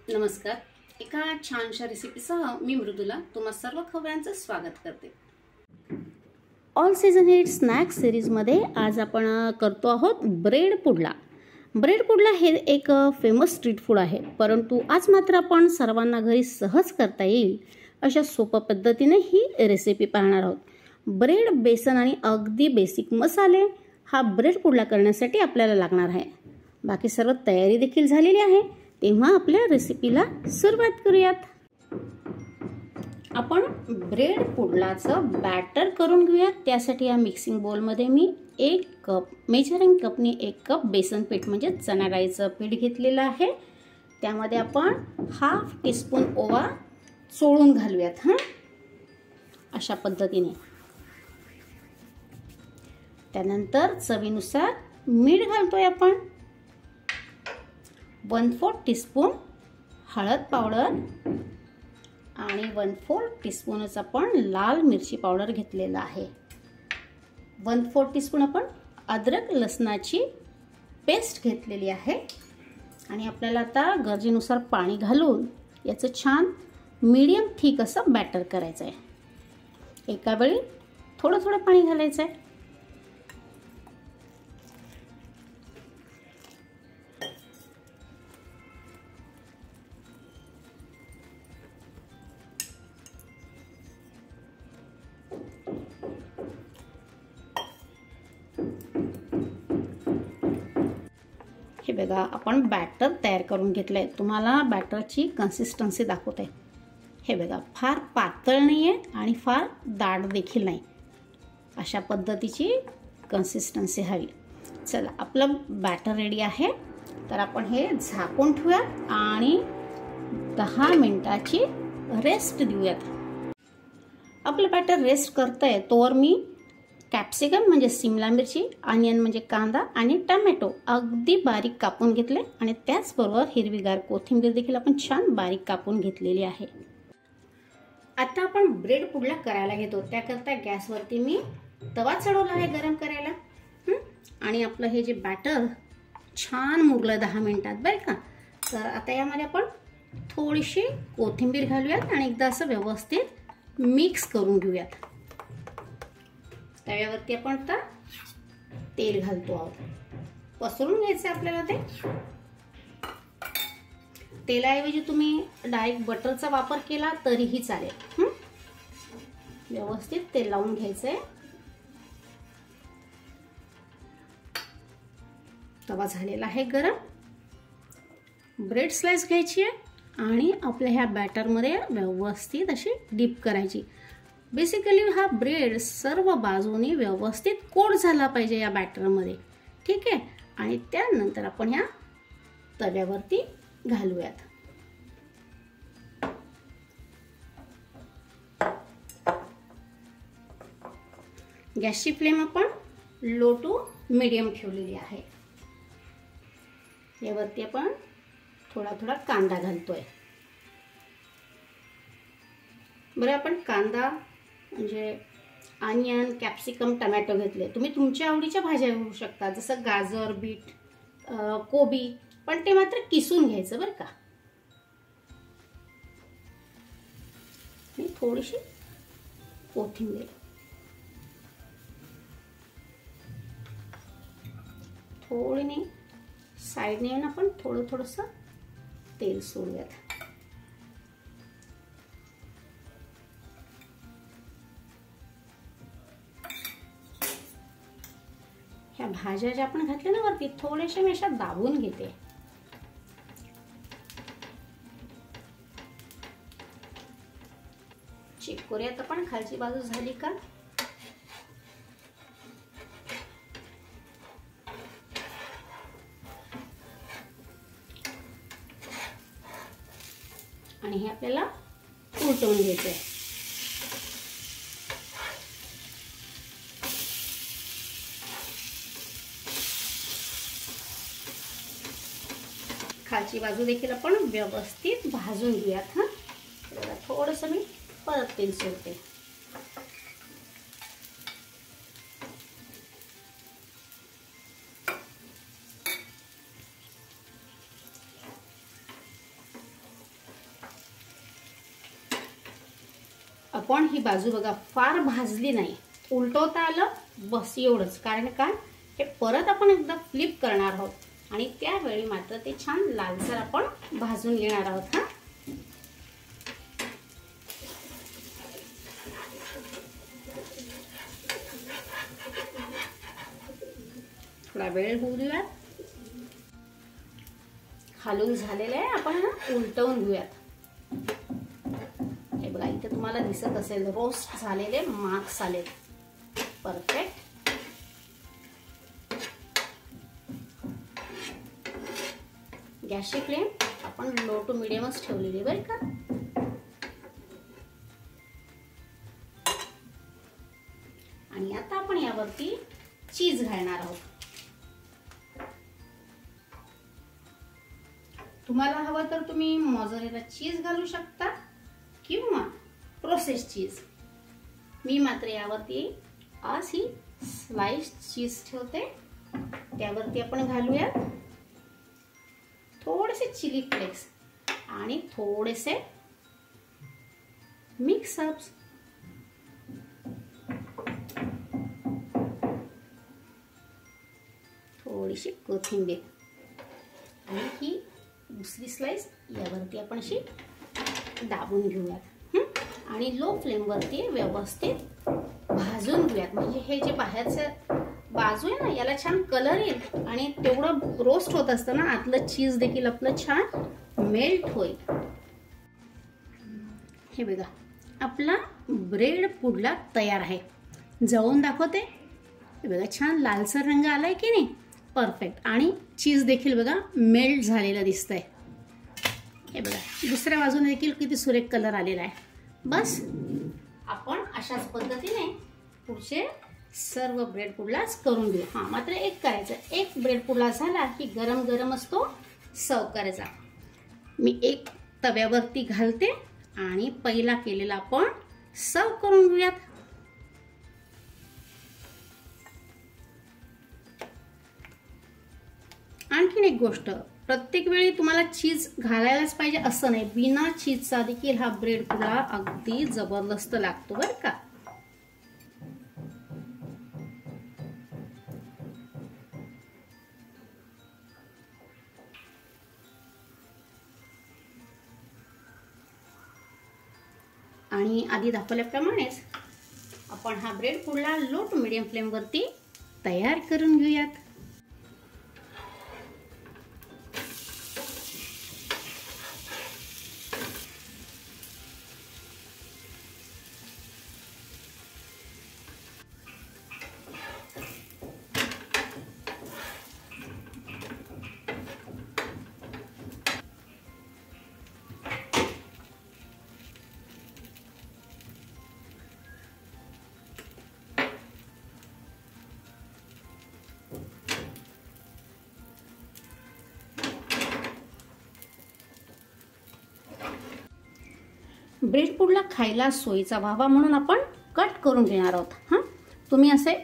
नमस्कार. एका छानशा रेसिपीसह मी मृदुला तुम्हा सर्व खवयांचं स्वागत करते. ऑल सीझन हिट स्नॅक्स सिरीजमध्ये आज आपण करतो आहोत ब्रेड पुडला. ब्रेड पुडला हे एक फेमस स्ट्रीट फूड आहे, परंतु आज मात्र आपण सर्वांना घरी सहज करता येईल अशा सोप्या पद्धतीने ही रेसिपी पाहणार आहोत. ब्रेड, बेसन आणि अगदी बेसिक मसाले हा ब्रेड पुडला करण्यासाठी आपल्याला लागणार आहे. बाकी सर्व तयारी देखील झालेली आहे. तेव्हा आपल्या रेसिपीला सुरुवात करूयात. आपण ब्रेड पुडलाचं बॅटर करून घेऊयात. त्यासाठी या मिक्सिंग बोलमध्ये मी 1 कप मेजरिंग कपने 1 कप बेसन पीठ म्हणजे चणा डाळीचं पीठ घेतलेलं आहे. त्यामध्ये आपण हाफ टीस्पून ओवा चोळून घालूयात. अशा पद्धतीने. त्यानंतर चवीनुसार मीठ घालतोय आपण. 1/4 टीस्पून हळद पावडर आणि 1/4 टीस्पूनच आपण लाल मिरची पावडर घेतलेला आहे. 1/4 टीस्पून आपण अद्रक लसणाची पेस्ट घेतलेली आहे. आणि आपल्याला आता गरजेनुसार पाणी घालून याचं छान मीडियम थिक असं बॅटर करायचं आहे. एका वेळी थोडं थोडं पाणी घालायचं आहे. हे बघा, आपण बॅटर तयार करून घेतलंय. तुम्हाला बॅटरची कन्सिस्टन्सी दाखवते. हे बघा, फार पातळ नाही आहे आणि फार दाट देखील नाही. अशा पद्धतीची कन्सिस्टन्सी हवी. चला, आपलं बॅटर रेडी आहे. तर आपण हे झाकून ठेवूयात आणि 10 मिनिटाची रेस्ट देऊयात. आपलं बॅटर रेस्ट करतंय तोवर मी कॅप्सिकम म्हणजे सिमला मिरची, ऑनियन म्हणजे कांदा आणि टमॅटो अगदी बारीक कापून घेतले आणि त्याचबरोबर हिरवीगार कोथिंबीर देखील आपण छान बारीक कापून घेतलेली आहे. आता आपण ब्रेड पुडला करायला घेतो. त्याकरता गॅसवरती मी तवा चढवला आहे गरम करायला. आणि आपलं हे जे बॅटर छान मुरलं 10 मिनिटात बरं का. तर आता यामध्ये आपण थोडीशी कोथिंबीर घालूयात आणि एकदा असं व्यवस्थित मिक्स करून घेऊयात. तव्यावरती आपण आता तेल घालतो आहोत. पसरून घ्यायचं आपल्याला ते. तेलाऐवजी तुम्ही डायरेक्ट बटरचा वापर केला तरीही चालेल. व्यवस्थित तेल लावून घ्यायचंय. तवा झालेला आहे गरम. ब्रेड स्लाइस घ्यायची आहे आणि आपल्या ह्या बॅटरमध्ये व्यवस्थित अशी डीप करायची. बेसिकली हा ब्रेड सर्व बाजूने व्यवस्थित कोट झाला पाहिजे या बॅटरमध्ये. ठीक आहे. आणि त्यानंतर आपण ह्या तव्यावरती घालूयात. गॅसची फ्लेम आपण लो टू मीडियम ठेवलेली आहे. यावरती आपण थोडा थोडा कांदा घालतोय. बरं, आपण कांदा म्हणजे ऑनियन, कॅप्सिकम, टमॅटो घेतले. तुम्ही तुमच्या आवडीच्या भाज्या घेऊ शकता, जसं गाजर, बीट, कोबी, पण ते मात्र किसून घ्यायचं बरं का. थोडीशी कोथिंबीर, थोडीने साईडने येऊन आपण थोडं थोडंसं तेल सोडूयात. ह्या भाज्या ज्या आपण घातल्या ना वरती, थोड्याशा मी अशा दाबून घेते. चेक करूयात आपण खालची बाजू झाली का. आणि हे आपल्याला उलटवून घ्यायचं आहे. खालची बाजू देखील आपण व्यवस्थित भाजून घेऊयात. थोडंसं मी परत तेल सोडते. आपण ही बाजू बघा फार भाजली नाही, उलटवता आलं बस एवढंच. कारण काय, हे परत आपण एकदा फ्लिप करणार आहोत आणि त्यावेळी मात्र ते छान लालसर आपण भाजून घेणार आहोत. हा थोडा वेळ होऊ देऊयात. खालून झालेलं आहे, आपण उलटवून घेऊयात. हे बघा इथे तुम्हाला दिसत असेल रोस्ट झालेले मार्क्स आले. परफेक्ट. गॅसची फ्लेम आपण लो टू मिडियमच ठेवलेली बरं का. आणि आता आपण यावरती चीज घालणार आहोत. तुम्हाला हवं तर तुम्ही मोझरेला चीज घालू शकता किंवा प्रोसेस चीज. मी मात्र यावरती आज ही स्लाइस चीज ठेवते. त्यावरती आपण घालूया थोडेसे चिली फ्लेक्स आणि थोडेसे मिक्स हर्ब्स. थोडीशी कोथिंबीर आणि ही दुसरी स्लाइस यावरती आपण अशी दाबून घेऊयात. आणि लो फ्लेम वरती व्यवस्थित भाजून घेऊयात. म्हणजे हे जे बाहेरचं बाजू आहे ना याला छान कलर येईल आणि तेवढं रोस्ट होत असतं ना आतलं चीज देखील आपलं छान मेल्ट होईल. हे बघा आपला ब्रेड पुडला तयार आहे. जळून दाखवते. हे बघा छान लालसर रंग आलाय की नाही. परफेक्ट. आणि चीज देखील बघा मेल्ट झालेलं दिसतंय. हे बघा दुसऱ्या बाजूने देखील किती सुरेख कलर आलेला आहे. बस आपण अशाच पद्धतीने पुढचे सर्व ब्रेड पुडलाच करून घेऊ. हां मात्र एक करायचं, एक ब्रेड पुडला झाला की गरम गरम असतो सर्व करायचा. मी एक तव्यावरती घालते आणि पहिला केलेला आपण सर्व करून घेऊयात. आणखीन एक गोष्ट, प्रत्येक वेळी तुम्हाला चीज घालायलाच पाहिजे असं नाही. बिना चीजचा देखील हा ब्रेड पुडा अगदी जबरदस्त लागतो बरं का. आणि आधी दाखवल्याप्रमाणेच आपण हा ब्रेड पुडला लो टू मिडियम फ्लेम वरती तयार करून घेऊयात. ब्रेड पुडला खायला सोयीचा व्हावा म्हणून आपण कट करून घेणार आहोत. हां तुम्ही असे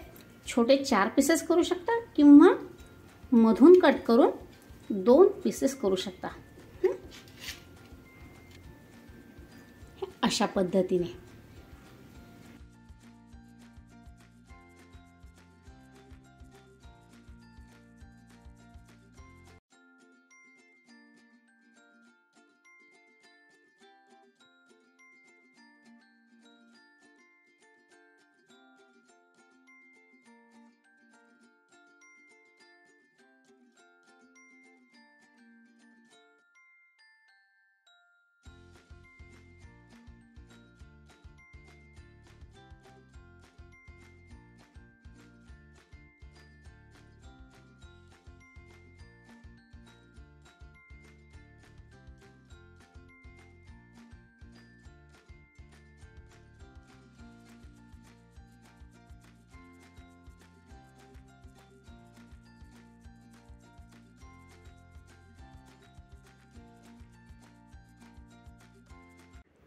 छोटे 4 पीसेस करू शकता किंवा मधून कट करून 2 पीसेस करू शकता. अशा पद्धतीने.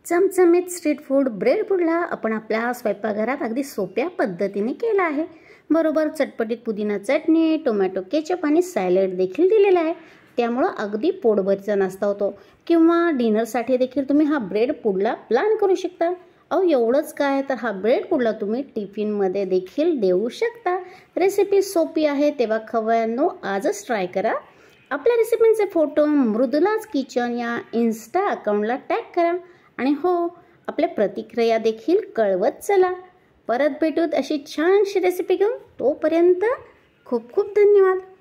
चमचमीत स्ट्रीट फूड ब्रेड पुडला आपण आपल्या स्वयंपाकघरात अगदी सोप्या पद्धतीने केला आहे. बरोबर चटपटीत पुदिना चटणी, टोमॅटो केचप आणि सॅलड देखील दिलेला आहे. त्यामुळे अगदी पोटभरीचा नाश्ता होतो. किंवा डिनरसाठी देखील तुम्ही हा ब्रेड पुडला प्लॅन करू शकता. अहो एवढंच काय तर हा ब्रेड पुडला तुम्ही टिफिनमध्ये देखील देऊ शकता. रेसिपी सोपी आहे, तेव्हा खवय्यांनो आजच ट्राय करा. आपल्या रेसिपींचे फोटो मृदुलाज किचन या इन्स्टा अकाउंटला टॅग करा आणि हो, आपल्या प्रतिक्रिया देखील कळवत चला. परत भेटूत अशी छानशी रेसिपी घेऊन. तोपर्यंत खूप खूप धन्यवाद.